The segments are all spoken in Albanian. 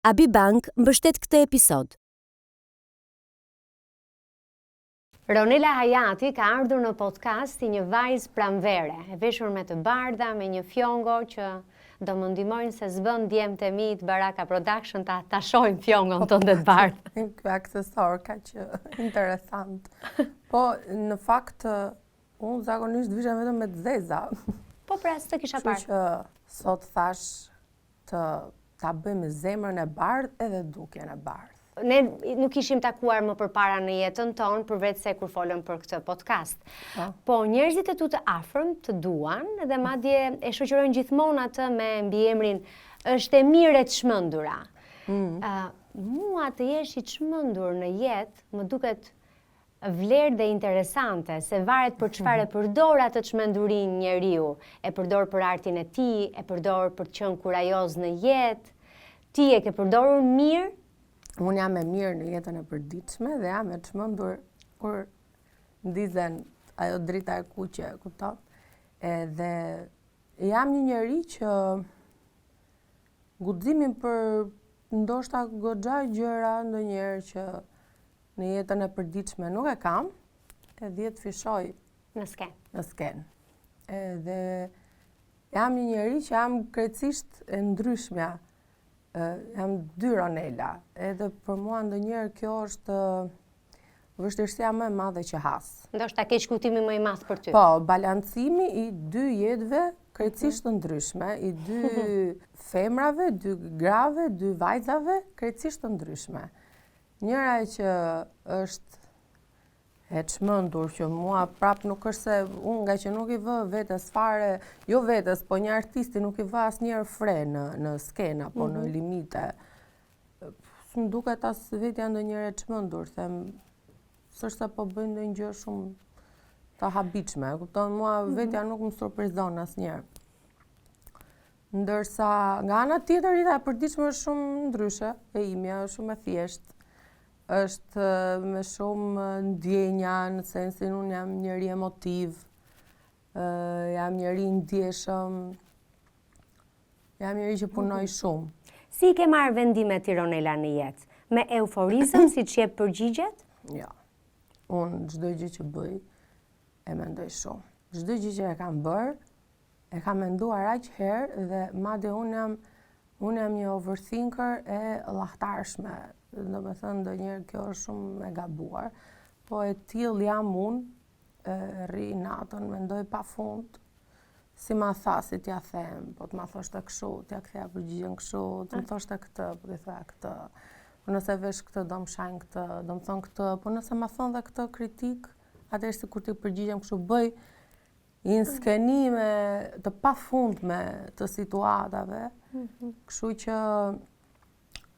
Abibank mbështet këtë episod. Ronela Hayati ka ardhur në podcast si një vajzë pranvere, e veshur me të bardha, me një fjongo që do më ndihmojnë se s'bën djemtë e mi të Baraka Production ta shohin fjongon tonë të bardhë. Ky aksesor kaq interesant. Po, në fakt, unë zakonisht vishem vetëm me të zeza. Po pra, s'të kisha parë. Kështu që sot thash ta bëjmë zemrën e bardhë edhe dukjen e bardhë. Ne nuk ishim takuar më përpara në jetën tonë, përveç se kur folëm për këtë podcast. Po njerëzit e tu të afërm të duan dhe madje e shoqërojnë gjithmonë atë me mbiemrin është e mirë e çmendura. Mua të jesh i çmendur në jetë më duket vlerë dhe interesante, se varet për çfarë e përdor atë çmendurin njeriu. E përdor për artin e tij, e përdor për të qenë kurajoz në jetë. Ti e ke përdorur mirë? Unë jam e mirë në jetën e përditshme dhe jam e çmendur kur ndizen ajo drita e kuqe, kupton? Edhe jam një njeri që guximin për ndoshta goxha gjëra ndonjëherë që në jetën e përditshme nuk e kam, e dhjetë fishoj në skenë. Në skenë. Edhe jam një njeri që jam krejtësisht e ndryshmja. Jam dy Ronela, edhe për mua ndonjëherë kjo është vështirësia më e madhe që has. Ndoshta keq kuptimi më i madh për ty. Po, balancimi i dy jetëve krejtësisht të ndryshme, i dy femrave, dy grave, dy vajzave krejtësisht të ndryshme. Njëra që është e çmendur që mua prap nuk është se unë nga që nuk i vë vetes fare, jo vetes, po një artisti nuk i vë asnjëherë fre në skenë apo në limite. S'm duket as vetja ndonjëherë e çmendur, them s'është se po bëj ndonjë gjë shumë të habitshme, kupton, mua vetja nuk më surprizon asnjëherë. Ndërsa nga ana tjetër jeta e përditshme është shumë ndryshe, e imja është shumë e thjeshtë. Është me shumë ndjenja, në sensin unë jam njëri emotiv, jam njëri ndjeshëm, jam njëri që punoj shumë. Si ke marrë vendimet ti Ronela në jetë? Me euforizëm si që jep përgjigjet? Jo, unë çdo gjë që bëj e mendoj shumë. Çdo gjë që e kam bërë, e kam menduar aq herë dhe madje unë jam një overthinker e llahtarshme. Do me thënë ndonjëherë kjo është shumë e gabuar, po e tillë jam unë, rri natën, mendoj pafund, si ma tha, si t'ja them, po t'ma thoshte kështu, t'ja ktheja përgjigjen kështu, t'më thoshte këtë, po t'i thoja këtë, po nëse vesh këtë, do më shajnë këtë, do më thonë këtë, po nëse ma thonë dhe këtë kritik, atëherë si kur t'i përgjigjem kështu, bëj inskenime të pafundme të situatave, kështu që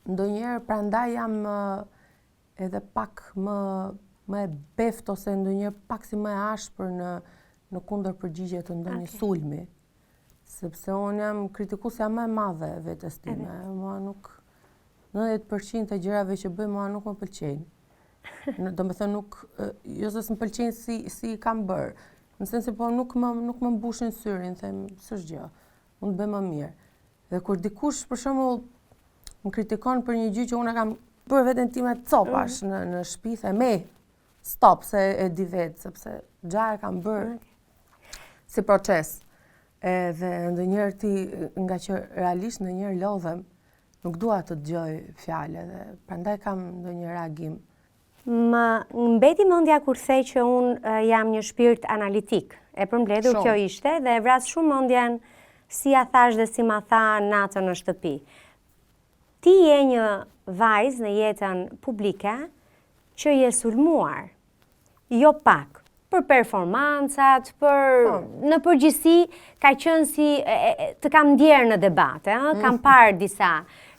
ndonjëherë prandaj jam edhe pak më e beft ose ndonjëherë pak si më e ashpër në kundër përgjigje të ndonjë sulmi. Sepse unë jam kritikuesja më e madhe e vetes time. Mua nuk 90% e gjërave që bëj mua nuk më pëlqejnë. Do me thënë nuk, jo se s'më pëlqejnë si i kam bërë. Në sensi po nuk më mbushin syrin, them s'është gjë. Unë bëj më mirë. Dhe kur dikush për shembull më kritikon për një gjë që unë kam bërë veten time copash në shtëpi, the stop se e di vetë, sepse gja e kam bërë si proces. Edhe ndonjëherë ti, nga që realisht ndonjëherë lodhem, nuk dua të dëgjoj fjalë dhe prandaj kam ndonjë reagim. Më mbeti mendja kur the që unë jam një shpirt analitik. E përmbledhur kjo ishte dhe e vras shumë mendjen si ja thash dhe si ma tha natën në shtëpi. Ti je një vajzë në jetën publike që je sulmuar, jo pak, për performancat, në përgjithësi ka qenë si të kam ndjerë në debate, kam parë disa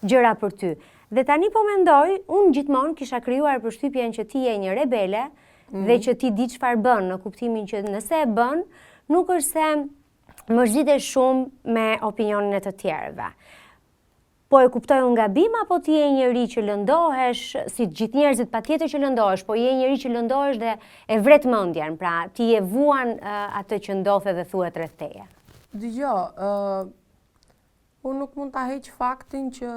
gjëra për ty. Dhe tani po mendoj, unë gjithmonë kisha krijuar përshtypjen që ti je një rebele dhe që ti di çfarë bën, në kuptimin që nëse e bën, nuk është se më zgjidhesh shumë me opinionin e të tjerëve. Po e kuptoj unë gabim, apo ti je njëri që lëndohesh, si gjithë njerëzit patjetër që lëndohesh, po je njëri që lëndohesh dhe e vret mendjen, pra ti e vuan atë që ndodhe dhe thuhet rreth teje. Dgjoj, unë nuk mund ta heq faktin që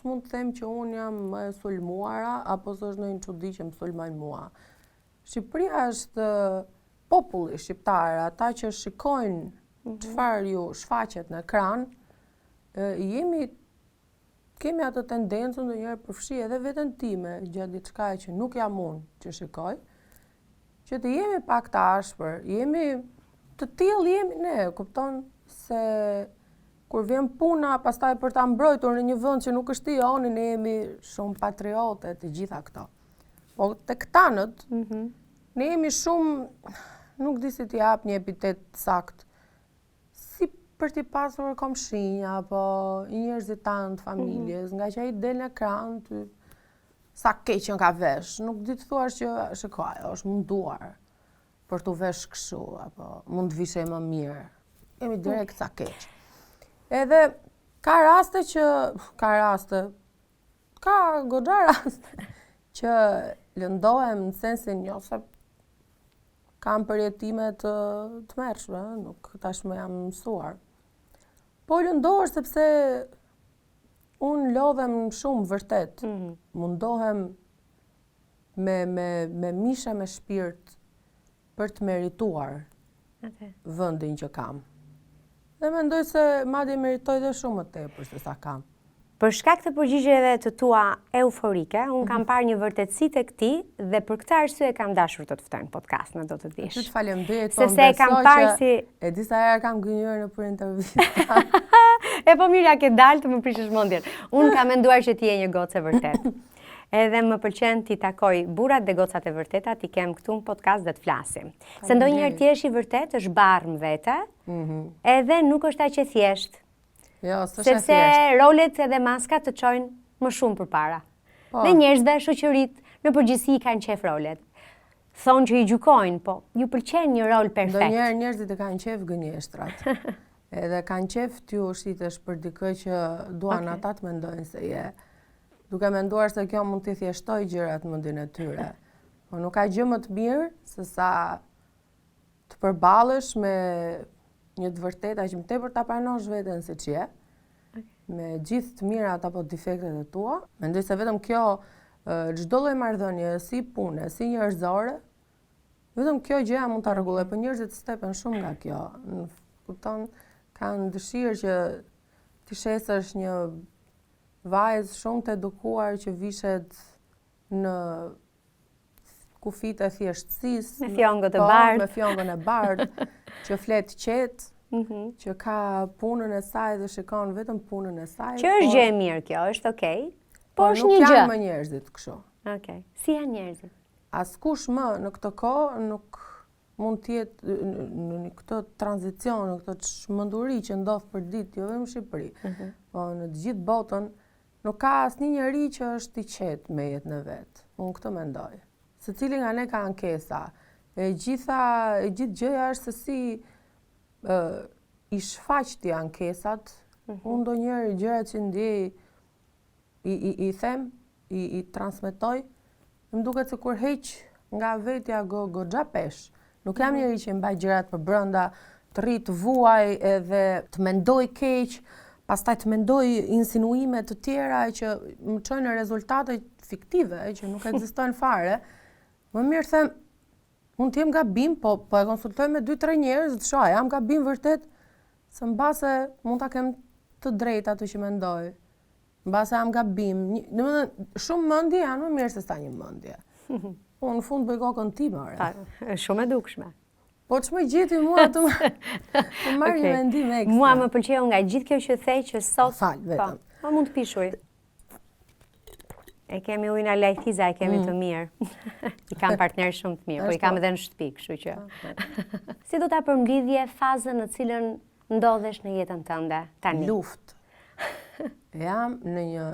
s'mund të them që unë jam më e sulmuara, apo s'është ndonjë çudi që më sulmojnë mua. Shqipëria është populli shqiptar, ata që shikojnë çfarë ju shfaqet në ekran, kemi atë tendencën ndonjëherë përfshi edhe veten time gjatë diçkaje që nuk jam unë që shikoj, që të jemi pak të ashpër, të tillë jemi ne, kupton se kur vjen puna pastaj për ta mbrojtur në një vend që nuk është i jonë, ne jemi shumë patriote të gjitha këto. Po tek tanët, ne jemi shumë, nuk di si t'i jap një epitet sakt, si për t'i pasur komshinja, apo njerëzit tanë të familjes, nga që ai del në ekran, sa keq ka vesh, nuk di të thuash që shikoj, është munduar për t'u vesh kështu, apo mund të vishej më mirë. Jemi direkt sa keq. Edhe ka goxha raste që lëndohem në sensin jo se kam përjetime të tmerrshme, nuk tashmë jam mësuar. Po lëndohesh sepse unë lodhem shumë vërtet. Mundohem me mishe me shpirt për të merituar vendin që kam. Dhe mendoj se madje meritoj dhe shumë më tepër se sa kam. Për shkak të përgjigjeve të tua euforike, unë kam parë një vërtetësi tek ti dhe për këtë arsye kam dashur të të ftoj në podcast, në do të dish. Ty të faleminderit, po më besoj që e disa herë kam gënjur në për intervista. E po mirë, ja ke dalë të më prishësh mendjen. Unë kam menduar që ti je një gocë e vërtet. Edhe më pëlqen t'i takoj burrat dhe gocat e vërteta, t'i kem këtu në podcast dhe të flasim. Se ndonjëherë ti je i vërtet, është barmë vete, edhe nuk është aq e thjeshtë. Jo, s'është e thjeshtë. Sepse rolet edhe maskat të çojnë më shumë përpara. Dhe njerëzve, shoqëritë, në përgjithësi kanë qef rolet. Thonë që i gjykojnë, po ju pëlqen një rol perfekt. Ndonjëherë njerëzit e kanë qef gënjeshtrat. Edhe kanë qef t'ju shitesh për dikë që duan ata të mendojnë se je. Duke menduar se kjo mund t'i thjeshtoj gjërat në mendjen e tyre. Po nuk ka gjë më të mirë se sa të përballesh me një të vërteta që më tepër ta pranosh veten siç je, me gjithë të mirat apo defektet e tua. Mendoj se vetëm kjo, çdo lloj marrëdhënie, si pune, si njerëzore, vetëm kjo gjëja mund ta rregulloj, po njerëzit stepen shumë nga kjo. Kupton, kanë dëshirë që ti shesësh një vajzë shumë të edukuar që vishet në kufit e thjeshtësisë, me fjongët e bardhë, me fjongën e bardhë, që flet qetë, që ka punën e saj dhe shikon vetëm punën e saj. Që është gjë e mirë kjo, është okay. Po është një gjë. Nuk janë më njerëzit kështu. Okej. Si janë njerëzit? Askush më në këtë kohë nuk mund të jetë në këtë tranzicion, në këtë çmenduri që ndodh për ditë, jo vetëm në Shqipëri, po në të gjithë botën. Nuk ka asnjë njeri që është i qetë me jetën e vet. Unë këtë mendoj. Secili nga ne ka ankesa. E gjithë gjëja është se si i shfaq ti ankesat. Unë ndonjëherë gjërat që ndjej i them, i transmetoj, më duket se kur heq nga vetja goxha pesh. Nuk jam njeri që mbaj gjërat për brenda, të rri të vuaj edhe të mendoj keq, pastaj të mendoj insinuime të tjera që më çojnë në rezultate fiktive, që nuk ekzistojnë fare. Më mirë them, mund të jem gabim, po e konsultoj me 2-3 njerëz, të shoh, jam gabim vërtet, se mbase mund ta kem të drejtë atë që mendoj. Mbase jam gabim. Domethënë, shumë mendje janë më mirë se sa një mendje. Unë në fund bëj kokën time, ore. Është shumë e dukshme. Po ç'më gjeti mua të marr një mendim ekstra. Mua më pëlqeu nga gjithë kjo që the që sot. Fal, vetëm. Po mund të pish ujë. E kemi ujin a lajthiza, e kemi të mirë. I kam partner shumë të mirë, po i kam edhe në shtëpi, kështu që. Si do ta përmbledhje fazën në cilën ndodhesh në jetën tënde tani? Luftë. Jam në një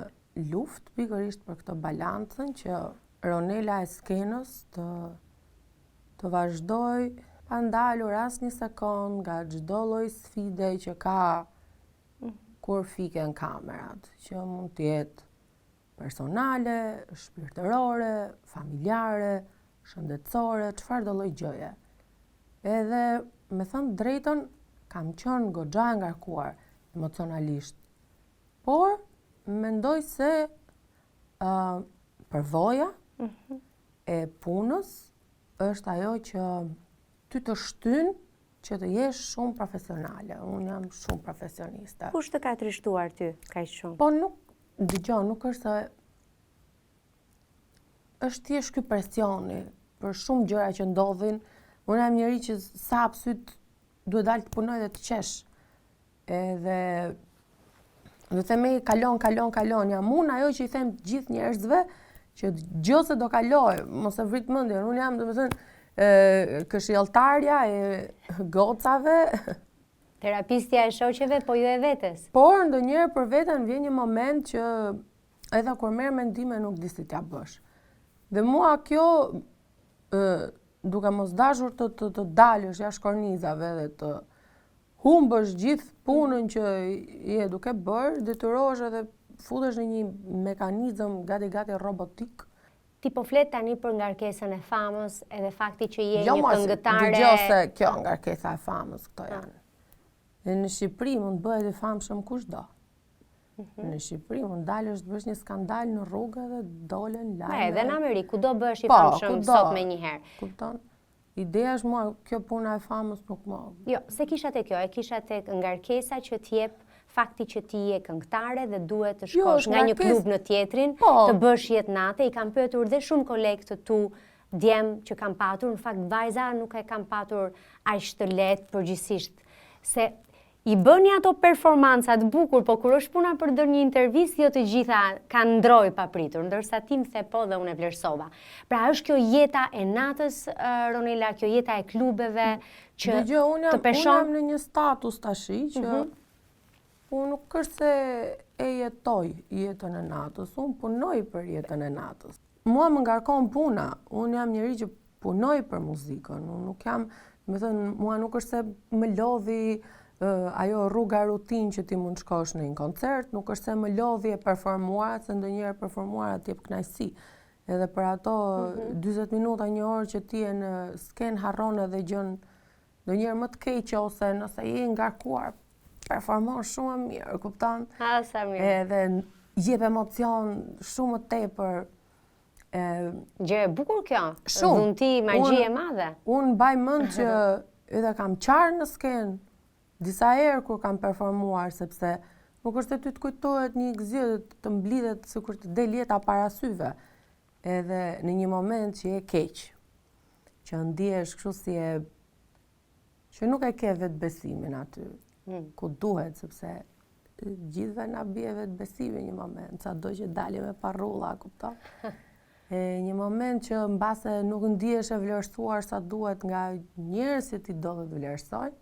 luftë pikërisht për këtë balancën që Ronela e skenës të vazhdoj pa ndalur as një sekond nga çdo lloj sfide që ka kur fiken kamerat, që mund të jetë personale, shpirtërore, familjare, shëndetësore, çfarëdo lloj gjëje. Edhe, me thënë drejtën, kam qenë goxha e ngarkuar emocionalisht. Por, mendoj se përvoja e punës është ajo që ty të shtyn që të jesh shumë profesionale. Unë jam shumë profesioniste. Kush të ka trishtuar ty kaq shumë? Po nuk është se është thjesht ky presioni për shumë gjëra që ndodhin. Unë jam njëri që sa hap syt duhet dalë të punoj dhe të qesh. Edhe do të themi kalon. Jam unë ajo që i them të gjithë njerëzve që gjë se do kaloj, mos e vrit mendjen. Unë jam domethënë këshilltarja e gocave. Terapistja e shoqeve, po jo e vetes. Por ndonjëherë për veten vjen një moment që edhe kur merr mendime nuk di si t'ja bësh. Dhe mua kjo duke mos dashur të dalësh jashtë kornizave dhe të humbësh gjithë punën që je duke bërë, detyrohesh edhe futesh në një mekanizëm gati robotik. Ti po flet tani për ngarkesën e famës edhe fakti që je një këngëtare. Dëgjoj se kjo ngarkesa e famës këto janë. Dhe në Shqipëri mund bëhet i famshëm kushdo. Në Shqipëri mund dalësh të bësh një skandal në rrugë dhe dolen lajme. Edhe në Amerikë, kudo bësh i famshëm sot me njëherë. Kupton? Ideja është mua, kjo puna e famës nuk më... Jo, se kisha te kjo, e kisha te ngarkesa që t'jep fakti që ti je këngëtare dhe duhet të shkosh nga një klub në tjetrin, të bësh jetë nate. I kam pyetur dhe shumë kolegë të tu djem që kam patur, në fakt vajza nuk e kam patur aq të lehtë përgjithsisht. Se i bëni ato performancat bukur, po kur është puna për ndonjë intervistë, jo të gjitha kanë ndroj papritur, ndërsa ti më the po dhe unë e vlerësova. Pra është kjo jeta e natës, Ronela, kjo jeta e klubeve që të peshon? Unë jam në një status tashi që unë nuk është se e jetoj jetën e natës, unë punoj për jetën e natës. Mua më ngarkon puna, unë jam njëri që punoj për muzikën, unë nuk jam, mua nuk është se më lodhi ajo rruga rutin që ti mund shkosh në një koncert, nuk është se më lodhi e performuar, se ndonjëherë performuar t'jep kënaqësi. Edhe për ato 40 minuta, një orë që ti e në sken harron edhe gjën ndonjëherë më të keqe ose nëse je ngarkuar, performon shumë e mirë, kupton? Sa mirë. Edhe jep emocion shumë më tepër. Gjë e bukur kjo, dhunti, magji e madhe. Unë mbaj mend që edhe kam qarë në sken disa herë kur kam performuar, sepse nuk është se ty të kujtohet një gëzje të mblidhet sikur të del jeta para syve. Edhe në një moment që je keq, që ndihesh kështu si që nuk e ke vetë besimin aty, ku duhet, sepse gjithve na bie vetë besimi një moment, sado që dalim me parrulla, kupton? Një moment që mbase nuk ndihesh e vlerësuar sa duhet nga njerëzit që ti do të vlerësojnë,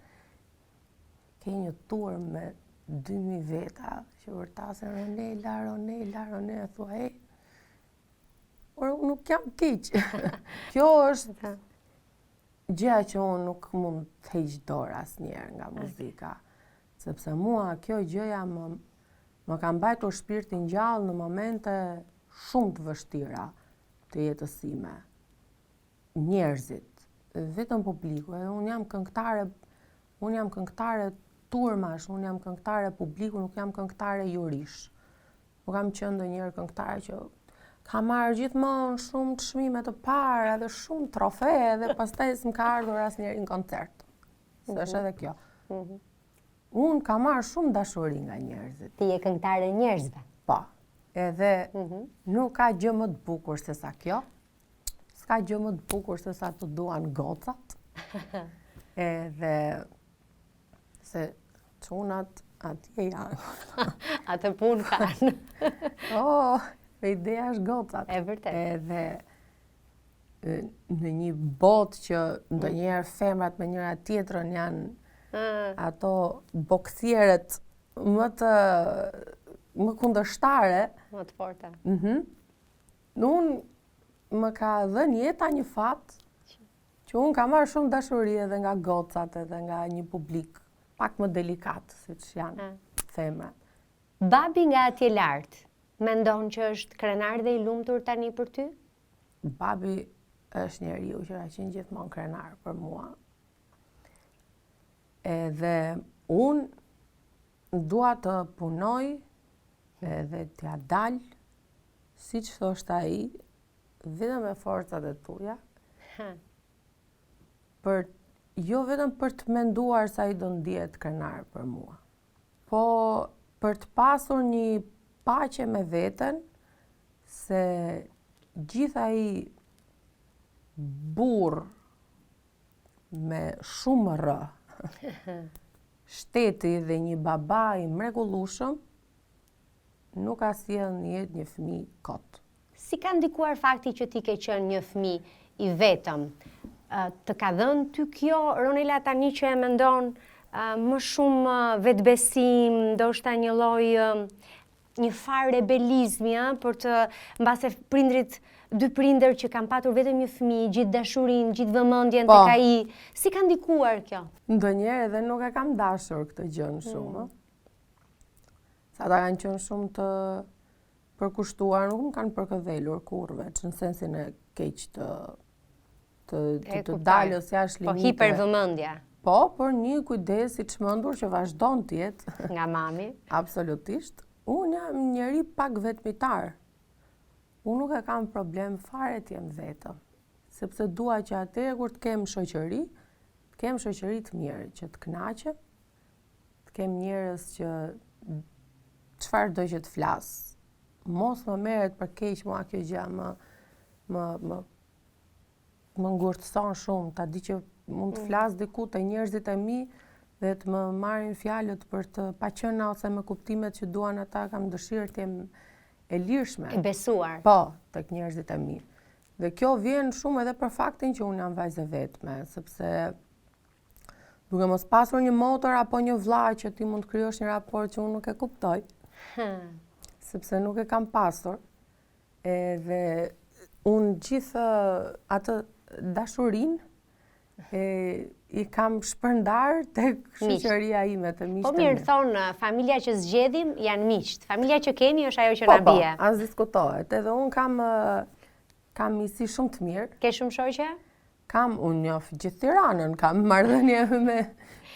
ke një tur me 2000 veta që vërtasen Ronela, thua por unë nuk jam keq. Kjo është gjëja që unë nuk mund të heq dorë asnjëherë nga muzika, sepse mua kjo gjëja më ka mbajtur shpirtin gjallë në momente shumë të vështira të jetës time. Njerëzit, vetëm publiku, edhe unë jam këngëtare turmash, unë jam këngëtare publiku, nuk jam këngëtare jurish. Nuk kam qenë ndonjëherë këngëtare që ka marrë gjithmonë shumë çmime të parë edhe shumë trofe dhe pastaj s'm ka ardhur asnjëherë në koncert. S'është edhe kjo. Unë ka marrë shumë dashuri nga njerëzit. Ti je këngëtare e njerëzve. Po. Edhe nuk ka gjë më të bukur se sa kjo. S'ka gjë më të bukur se sa të duan gocat. Edhe se çunat atje janë. Atë punë kanë. Ideja është gocat. E vërtet. Edhe në një botë që ndonjëherë femrat me njëra tjetrën janë ato boksierët më kundërshtare. Më të forta. Unë më ka dhënë jeta një fat që unë ka marrë shumë dashuri edhe nga gocat edhe nga një publik pak më delikat, siç janë femrat. Babi nga atje lart, mendon që është krenar dhe i lumtur tani për ty? Babi është njeriu që ka qenë gjithmonë krenar për mua. Edhe unë dua të punoj edhe t'ja dal, si që thosht ai, vetëm me forcat e tuja, jo vetëm për të menduar se ai do ndihet krenar për mua, po për të pasur një paqe me veten, se gjithë ai burr me shumë rë, shteti dhe një baba i mrekullueshëm, nuk ka sjell në jetë një fëmijë kot. Si ka ndikuar fakti që ti ke qenë një fëmijë i vetëm? Të ka dhënë ty kjo, Ronela, tani që e mendon, më shumë vetbesim, ndoshta një lloj një farë rebelizmi, për të mbase dy prindër që kanë patur vetëm një fëmijë, gjithë dashurinë, gjithë vëmendjen tek ai. Si ka ndikuar kjo? Ndonjëherë edhe nuk e kam dashur këtë gjën shumë. Sa ata kanë qenë shumë të përkushtuar, nuk më kanë përkëdhelur kurrë, veç në sensin e keq të dalës jashtë limite. Po hipervëmendja. Po, por një kujdes i çmendur që vazhdon të jetë. Nga mami. Absolutisht. Unë jam njeri pak vetmitar. Unë nuk e kam problem fare të jem vetëm. Sepse dua që atëherë kur të kem shoqëri, të kem shoqëri të mirë, që të kënaqem, të kem njerëz që çfarë do që të flas. Mos më merret për keq mua kjo gjë, më ngurtëson shumë, ta di që mund të flas diku te njerëzit e mi dhe të më marrin fjalët për të paqëna ose me kuptimet që duan ata, kam dëshirë të jem e lirshme. E besuar. Po, tek njerëzit e mi. Dhe kjo vjen shumë edhe për faktin që unë jam vajzë e vetme, sepse duke mos pasur një motor apo një vlla që ti mund të krijosh një raport që unë nuk e kuptoj, sepse nuk e kam pasur, edhe unë gjithë atë dashurinë i kam shpërndar tek shoqëria ime të miqtë. Po mirë thonë, familja që zgjedhim janë miqt. Familja që kemi është ajo që na bie. Po, as diskutohet. Edhe unë kam miqësi shumë të mirë. Ke shumë shoqe? Unë njoh gjithë Tiranën, kam marrëdhënie me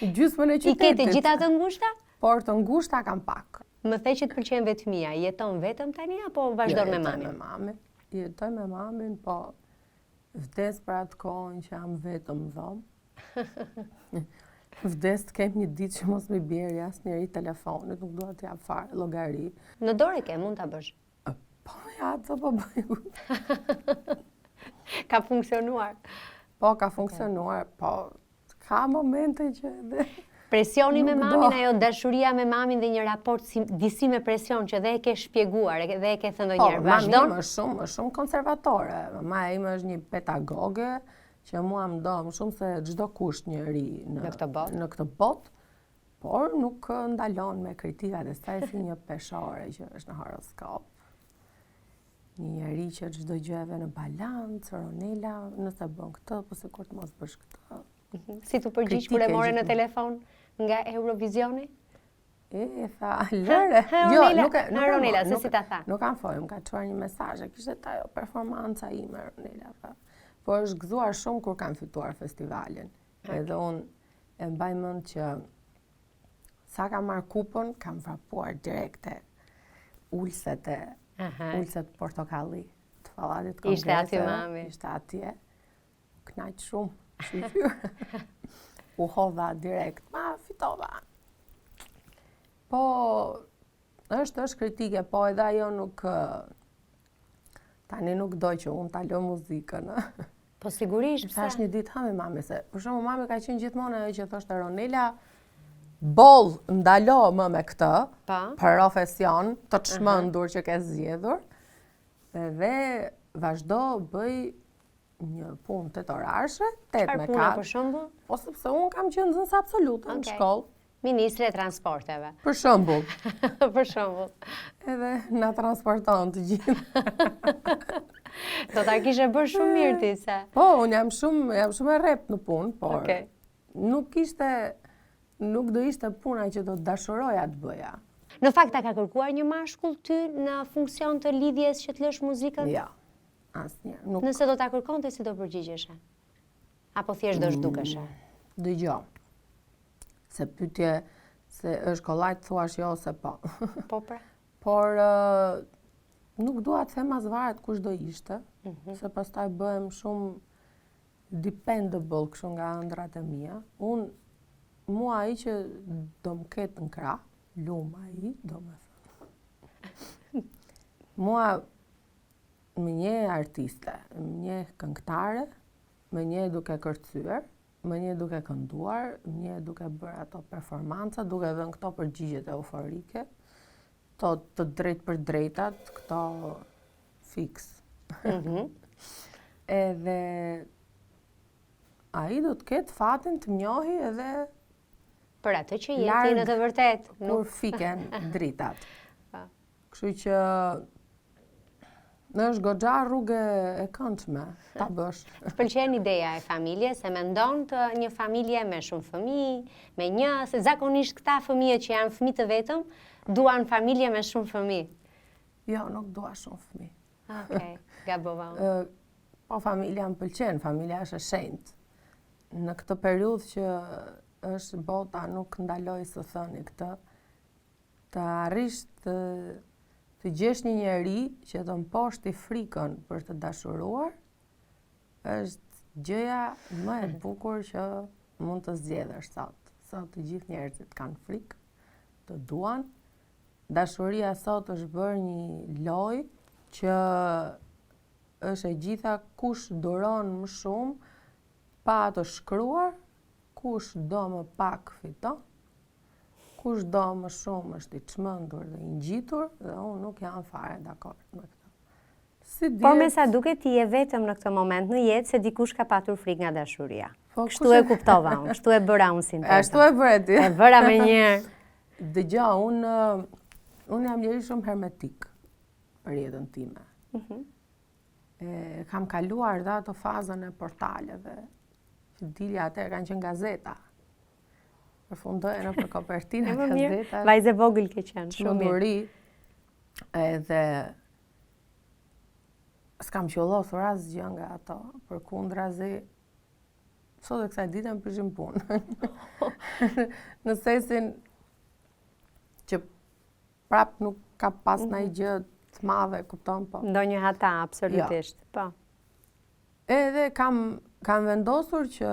gjysmën e qytetit. I ke të gjitha të ngushta? Por të ngushta kam pak. Më the që të pëlqen vetmia, jeton vetëm tani apo vazhdon me mamin? Jetoj me mamin. Jetoj me mamin, po vdes për atë kohën që jam vetëm në dhomë. Vdes të kem një ditë që mos më bjerë asnjëri telefonit, nuk dua të jap fare llogari. Në dorë ke, mund ta bësh. Po ja, ato po bëj. Ka funksionuar. Po, ka funksionuar, po ka momente që presioni me mamin, ajo dashuria me mamin dhe një raport disi me presion që dhe e ke shpjeguar, dhe e ke thënë ndonjëherë, vazhdon? Po, mami më shumë konservatore. Mama ime është një pedagoge që mua më do më shumë se çdo kush njeri në këtë botë, por nuk ndalon me kritikat e saj si një peshore që është në horoskop. Një njeri që çdo gjë e vë në balancë, Ronela, nëse bën këtë, po sikur të mos bësh këtë. Si t'u përgjigj kur e more në telefon nga Eurovisioni? Tha, lëre. Jo, Ronela, se si ta tha? Nuk kam folur, më ka çuar një mesazh, kishte ajo performanca ime, Ronela, tha. Po është gëzuar shumë kur kam fituar festivalin. Edhe unë e mbaj mend që sa kam marrë kupën, kam vrapuar direkte ulset portokalli të fallatit kongresit. Ishte aty mami. Ishte atje. Knaq shumë. U hodha direkt, fitova. Po, është kritike, po edhe ajo nuk, tani nuk doj që unë ta lë muzikën. Po sigurisht, pse? Thash një ditë hame mami, se për shembull mami ka qenë gjithmonë ajo që thoshte Ronela, boll ndalo më me këtë, profesion, të çmendur që ke zgjedhur, dhe vazhdo bëj një punë 8 orare, 8 me 4. Çfarë puna për shembull? Po sepse unë kam qenë nxënës absolute në shkollë. Ministre e transporteve. Për shembull. Për shembull. Edhe na transporton të gjithë. Do ta kishe bërë shumë mirë ti se. Po, unë jam shumë e rrept në punë, por nuk do ishte puna që do të dashuroja të bëja. Në fakt ta ka kërkuar një mashkull ty në funksion të lidhjes që të lësh muzikën? Jo. Asnjëherë. Nëse do ta kërkonte, si do përgjigjeshe? Apo thjesht do zhdukeshe? Dëgjoj. Se pyetje se është kollaj të thuash jo ose po. Po pra? por nuk dua të them as varet kush do ishte, se pastaj bëhem shumë dependable kështu nga ëndrat e mia. Mua ai që do më ketë në krah, luma ai, do me thënë. Mua më njeh artiste, më njeh këngëtare, më njeh duke kërcyer, më njeh duke kënduar, më njeh duke bërë ato performanca, duke dhënë këto përgjigjet euforike, të drejt për drejtat, këto fix. Edhe ai do të ketë fatin të njohi edhe për atë që jeti në të vërtet. Kur fiken dritat. Kështu që është goxha rrugë e këndshme ta bësh. Të pëlqen ideja e familjes, se mendon të një familje me shumë fëmijë, me një, se zakonisht këta fëmijë që janë fëmijë të vetëm, duan familje me shumë fëmijë. Jo, nuk dua shumë fëmijë. Okej, gabova. Po familja më pëlqen, familja është e shenjtë. Në këtë periudhë që është bota, nuk ndaloj së thëni këtë, të arrish të gjesh një njeri që të mposhti frikën për të dashuruar, është gjëja më e bukur që mund të zgjedhësh sot. Sot të gjithë njerëzit kanë frikë, të duan. Dashuria sot është bërë një lojë që është e gjitha kush duron më shumë pa të shkruar, kush do më pak fiton, kush do më shumë është i çmendur dhe i ngjitur, dhe unë nuk jam fare dakord me këtë. Por me sa duket ti je vetëm në këtë moment në jetë se dikush ka patur frikë nga dashuria. Kështu e kuptova unë, kështu e bëra unë sintetën. Ashtu e bëre ti. E bëra me njëherë. Dëgjoj, unë jam njeri shumë hermetik për jetën time. Kam kaluar dhe ato fazën e portaleve, që dilja atëherë kanë qenë gazeta. Përfundoje në për kopertina gazeta. Vajze vogël ke qenë, shumë mirë. Edhe s'kam qollosur asgjë nga ato, përkundrazi, sot e kësaj dite më prishim punë. Në sensin që prap nuk ka pas ndonjë gjë të madhe, kupton po. Ndonjë hata, absolutisht. Po. Edhe kam vendosur që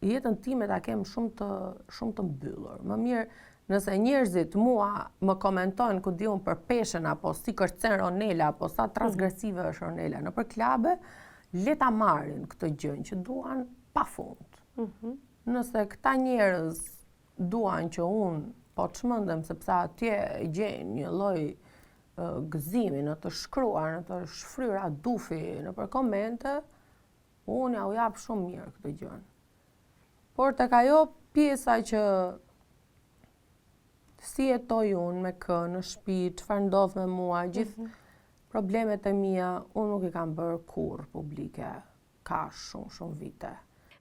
jetën time ta kem shumë të mbyllur. Më mirë nëse njerëzit mua më komentojnë ku di unë për peshën, apo si kërcen Ronela, apo sa transgresive është Ronela nëpër klabe, le ta marrin këtë gjën që duan pafund. Nëse këta njerëz duan që unë po çmendem sepse atje gjejnë një lloj gëzimi në të shkruar, në të shfryra dufi nëpër komente, unë ja u jap shumë mirë këtë gjën. Por tek ajo pjesa që si jetoj unë me kë në shtëpi, çfarë ndodh me mua, gjithë problemet e mia, unë nuk i kam bërë kurrë publike, ka shumë vite.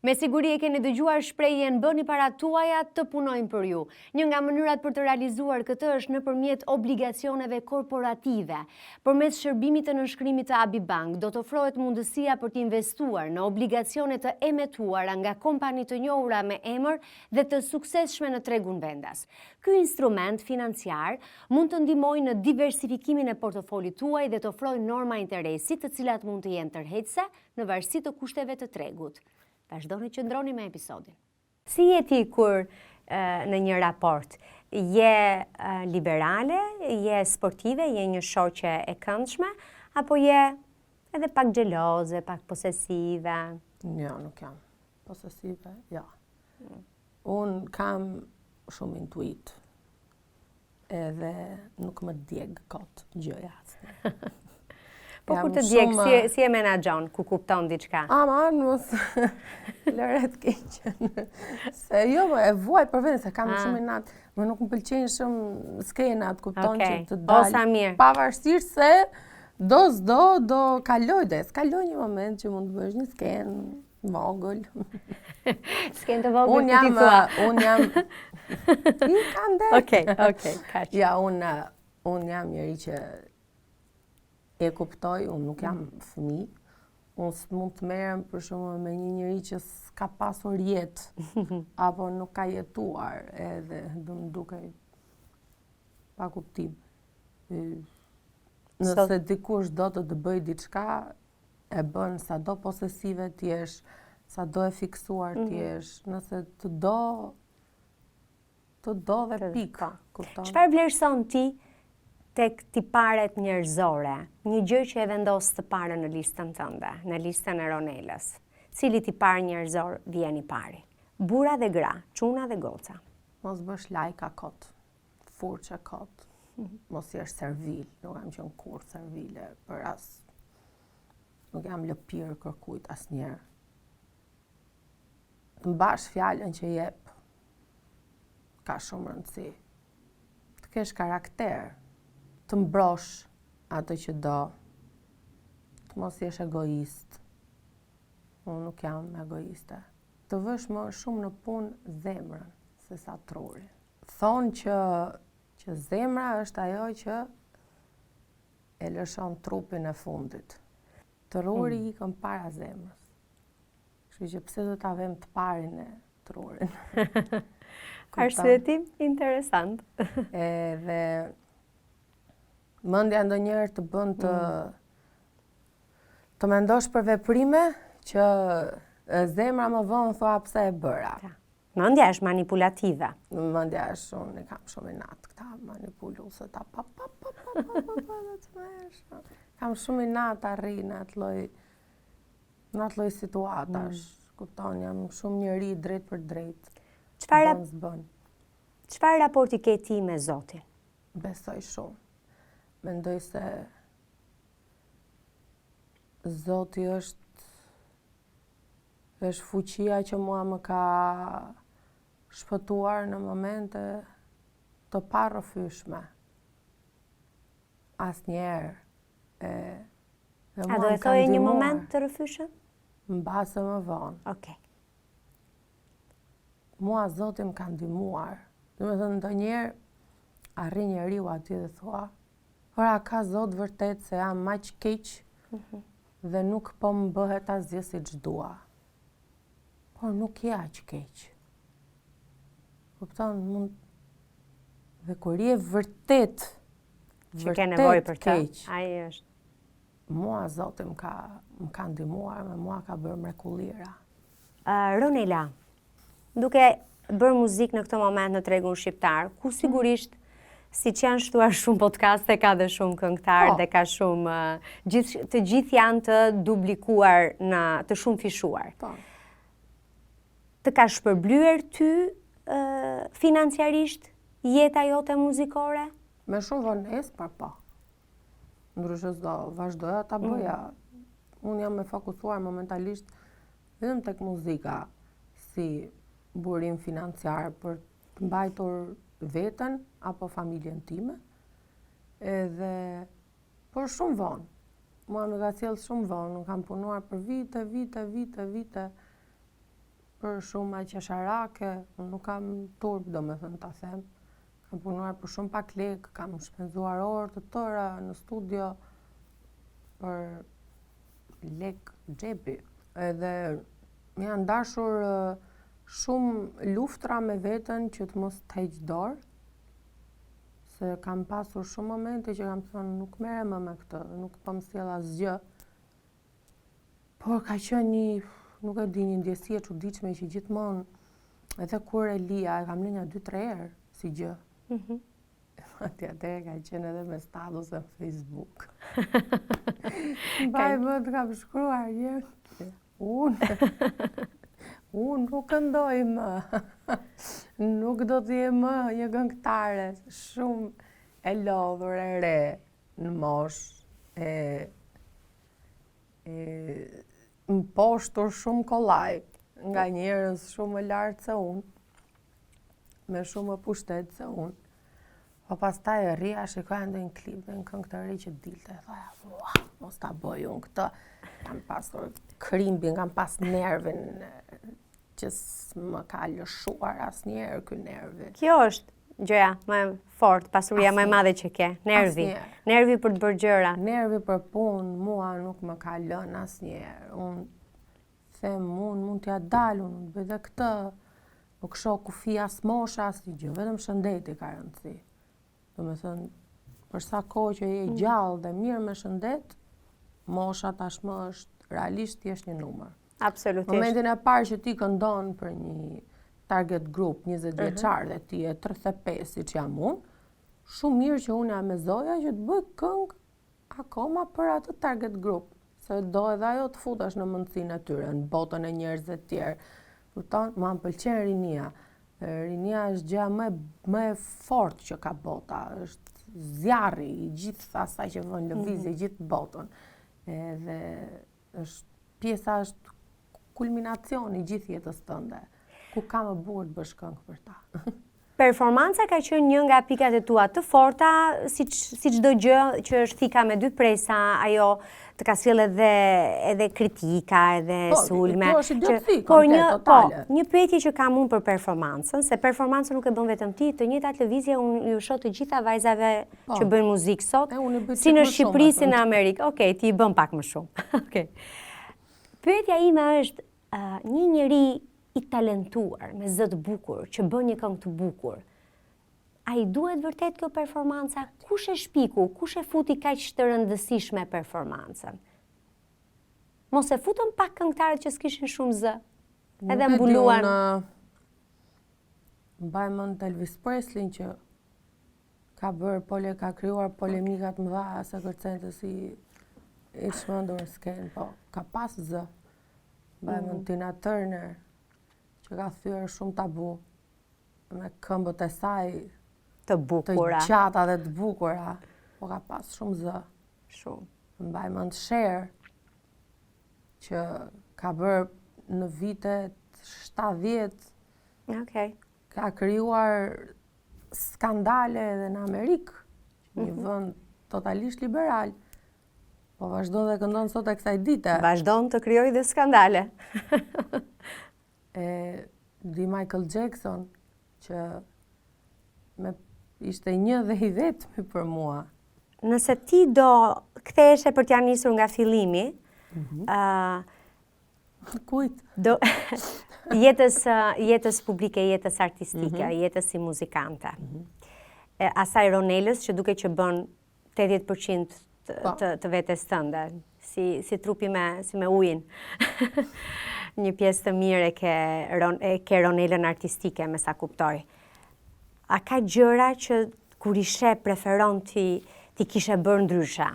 Me siguri e keni dëgjuar shprehjen bëni parat tuaja të punojnë për ju. Një nga mënyrat për të realizuar këtë është nëpërmjet obligacioneve korporative. Përmes shërbimit të nënshkrimit të ABI Bank do të ofrohet mundësia për të investuar në obligacione të emetuara nga kompani të njohura me emër dhe të suksesshme në tregun vendas. Ky instrument financiar mund të ndihmojë në diversifikimin e portofolit tuaj dhe të ofrojë norma interesi të cilat mund të jenë tërheqëse në varësi të kushteve të tregut. Vazhdoni që ndroni me episodin. Si je ti kur në një raport? Je liberale, je sportive, je një shoqe e këndshme, apo je edhe pak xheloze, pak posesive? Jo, nuk jam posesive, jo. Unë kam shumë intuit, edhe nuk më djeg kot gjëja. Po kur të djeg, si e menaxhon, ku kupton diçka? Aman, mos lëret keqen. Se jo, e vuaj për veten se kam shumë inat. Më nuk më pëlqejnë shumë skenat, kupton që të dalë. Osa mirë. Pavarësisht se do kaloj dhe s'kaloj një moment që mund të bësh një sken vogël. Sken të vogël ti thua. Unë jam i kam dhe. Okej, kaq. Ja, unë jam njëri që e kuptoj, unë nuk jam fëmijë, unë s'mund të merrem për shembull me një njeri që s'ka pasur jetë, apo nuk ka jetuar, edhe do më dukej pa kuptim. Nëse dikush do të bëj diçka, e bën sa do posesive t'jesh, sa do e fiksuar t'jesh, nëse të do dhe pika. Çfarë vlerëson ti tek tiparet njerëzore? Një gjë që e vendos të parë në listën tënde, në listën e Ronelës. Cili tipar njerëzor vjen i pari? Burra dhe gra, çuna dhe goca. Mos bësh lajka kot, furçe kot. Mos jesh servil, nuk kam qenë kur servile, nuk jam lëpirë kërkujt asnjëherë. Të mbash fjalën që jep, ka shumë rëndësi. Të kesh karakter, të mbrosh atë që do, të mos jesh egoist. Unë nuk jam egoiste. Të vësh më shumë në punë zemrën, se sa trurin. Thonë që zemra është ajo që e lëshon trupin e fundit. Truri ikën para zemrës. Kështu që pse do ta vëm të parin e trurin. Arsyetim interesant. Edhe mendja ndonjëherë të bën të mendosh për veprime që zemra më vonë thua pse e bëra. Mendja është manipulative. Mendja është unë kam shumë inat këta manipuluese ta kam shumë inat arri në atë lloj situatash. Kupton, jam shumë njeri drejt për drejt. Çfarë raporti ke ti me Zotin? Besoj shumë. Mendoj se Zoti është fuqia që mua më ka shpëtuar në momente të parrëfyeshme. Asnjëherë. A do e thoje një moment të rrëfyeshëm? Mbase më vonë. Okej. Mua Zoti më ka ndihmuar. Domethënë ndonjëherë arrin njeriu aty dhe thua, ora ka Zot vërtet se jam aq keq dhe nuk po më bëhet asgjë siç dua. Por nuk je aq keq. Kupton, dhe kur je vërtet që ke nevojë për të, ai është. Mua Zoti më ka ndihmuar, me mua ka bërë mrekullira. Ronela, duke bërë muzikë në këtë moment në tregun shqiptar, ku sigurisht siç janë shtuar shumë podcaste, ka dhe shumë këngëtar dhe ka shumë të gjithë janë të dublikuar të shumë fishuar. Të ka shpërblyer ty financiarisht jeta jote muzikore? Me shumë vonesë, po. Ndryshe s'do vazhdoja ta bëja. Unë jam e fokusuar momentalisht vetëm tek muzika si burim financiar për të mbajtur veten apo familjen time. Edhe por shumë vonë. Mua më ka sjell shumë vonë, unë kam punuar për vite për shumë qesharake, unë nuk kam turp, domethënë ta them. Kam punuar për shumë pak lekë, kam shpenzuar orë të tëra në studio për lekë xhepi. Edhe më janë dashur shumë luftra me veten që të mos të heq dorë, se kam pasur shumë momente që kam thënë nuk merrem më me këtë, nuk po më sjell asgjë. Por ka qenë nuk e di, një ndjesi e çuditshme që gjithmonë, edhe kur e lija, e kam lënë 2-3 herë si gjë. Atëherë ka qenë edhe me status në Facebook. Mbaj më të kam shkruar një. Unë nuk këndoj më. Nuk do të jem më një këngëtare shumë e lodhur e re në moshë, më poshtur shumë kollaj nga njerëz shumë më lartë se unë, me shumë më pushtet se unë. Po pastaj e rria, shikoja ndonjë klip dhe një këngë të re që dilte, thoja, mos ta bëj unë këtë. Kam pasur krimbin, kam pas nervin që s'më ka lëshuar asnjëherë ky nervi. Kjo është gjëja më fort, pasuria më e madhe që ke, nervi. Nervi për të bërë gjëra. Nervi për punë, mua nuk më ka lënë asnjëherë. Unë them, unë mund t'ja dal, unë bëj dhe këtë. Nuk shoh kufi as mosha as gjë, vetëm shëndeti ka rëndësi. Domethënë, për sa kohë që je gjallë dhe mirë me shëndet, mosha tashmë është realisht thjesht një numër. Absolutisht. Momentin e parë që ti këndon për një target group 20 vjeçar dhe ti e 35 siç jam unë, shumë mirë që unë jam me Zoja që të bëj këngë akoma për atë target group, se do edhe ajo të futesh në mundësinë e tyre, në botën e njerëzve të tjerë. Kupton? Mua më pëlqen rinia. Rinia është gjëja më e fortë që ka bota, është zjarri i gjithë asaj që vën lëvizje gjithë botën. Edhe është kulminacioni i gjithë jetës tënde. Ku ka më bukur të bësh këngë për ta. Performanca ka qenë një nga pikat e tua të forta, si çdo gjë që është thika me dy presa, ajo të ka sjell edhe kritika, edhe sulme. Po, është idiotësi komplet, totale. Një pyetje që kam unë për performancën, se performancën nuk e bën vetëm ti, të njëjtat lëvizje unë ju shoh të gjitha vajzave që bëjnë muzikë sot, si në Shqipëri, si në Amerikë. Okej, ti i bën pak më shumë. Okej. Pyetja ime është, një njeri i talentuar, me zë të bukur, që bën një këngë të bukur, a i duhet vërtet kjo performanca? Kush e shpiku? Kush e futi kaq të rëndësishme performancën? Mos e futën pak këngëtarët që s'kishin shumë zë? Edhe mbuluan? Mbaj mend Elvis Presley që ka krijuar polemikat mëdha se kërcente si i çmendur s'ken, po ka pas zë. Mbaj mend Tina Turner që ka thyer shumë tabu me këmbët e saj të bukura, të gjata dhe të bukura, po ka pas shumë zë. Shumë. Mbaj mend Cher që ka bërë në vitet 70, ka krijuar skandale edhe në Amerikë, një vend totalisht liberal. Po vazhdon dhe këndon sot e kësaj dite. Vazhdon të krijojë dhe skandale. Di Michael Jackson që ishte një dhe i vetmi për mua. Nëse ti do ktheheshe për t'ja nisur nga fillimi, kujt? Jetës publike, jetës artistike, jetës si muzikante. Asaj Ronelës që duke që bën 80% të vetes tënde, si trupi si me ujin. Një pjesë të mirë e ke Ronelën artistike, me sa kuptoj. A ka gjëra që kur ishe preferon ti kishe bërë ndryshe?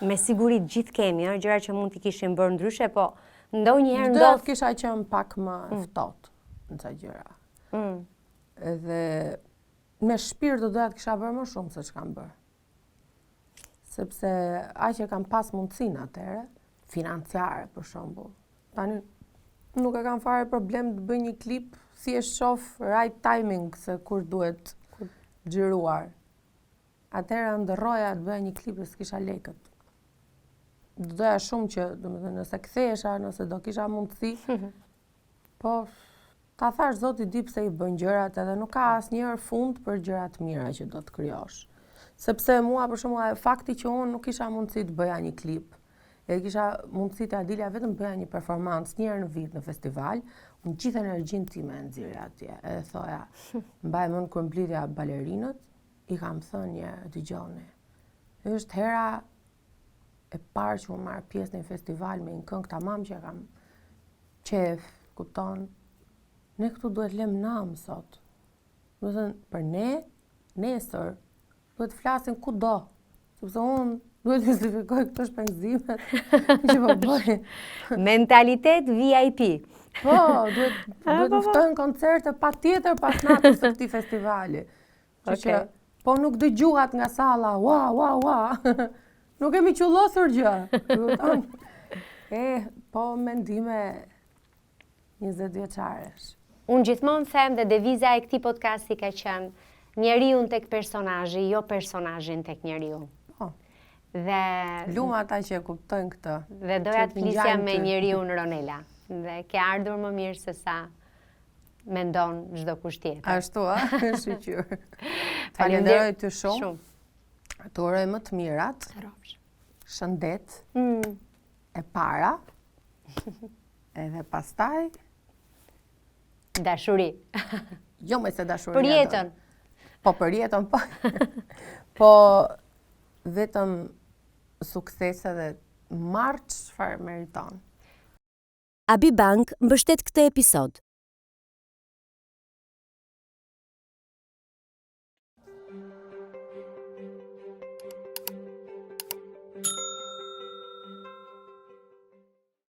Me siguri gjithë kemi, gjëra që mund t'i kishin bërë ndryshe, po ndonjëherë ndodh kisha qenë pak më ftohtë në ca gjëra. Edhe me shpirt do doja të kisha bërë më shumë se ç'kam bërë. Sepse aq e kam pas mundësinë atëherë, financiare për shembull. Tani nuk e kam fare problem të bëj një klip, thjesht shoh right timing se kur duhet xhiruar. Atëherë ndërroja të bëja një klip dhe s'kisha lekët. Do doja shumë që, domethënë, nëse kthehesha, nëse do kisha mundësi, po ta thash Zoti di pse i bën gjërat edhe nuk ka asnjëherë fund për gjërat mira që do të krijosh. Sepse mua për shembull fakti që unë nuk kisha mundësi të bëja një klip, e kisha mundësi të dilja vetëm bëja një performancë një herë në vit në festival, unë gjithë energjinë time e nxirja atje. Edhe thoja, mbaj mend kur mblidhja balerinët, i kam thënë dëgjoni. Është hera e parë që unë marr pjesë në një festival me një këngë tamam që kam qef, kupton. Ne këtu duhet lëm nam sot. Do të thënë për ne, nesër duhet flasim kudo, sepse unë duhet të justifikoj këto shpenzimet që po bëj. Mentalitet VIP. Po, duhet më ftojnë koncerte patjetër pas natës së këtij festivali. Që po nuk dëgjuhat nga salla, ua. Nuk kemi qullosur gjë. Po mendime 20 vjeçaresh. Unë gjithmonë them dhe deviza e këtij podcasti ka qenë njeriu tek personazhi, jo personazhin tek njeriu. Dhe luma ata që e kuptojnë këtë. Dhe doja të flisja me njeriu Ronela. Dhe ke ardhur më mirë se sa mendon çdo kush tjetër. Ashtu, shiqyr. Falenderoj ty shumë. Të uroj më të mirat. Shëndet. E para. Edhe pastaj dashuri. Jo më se dashuri. Për jetën. Po për jetën po. Po vetëm suksese dhe marrë çfarë meriton. Abi Bank mbështet këtë episod.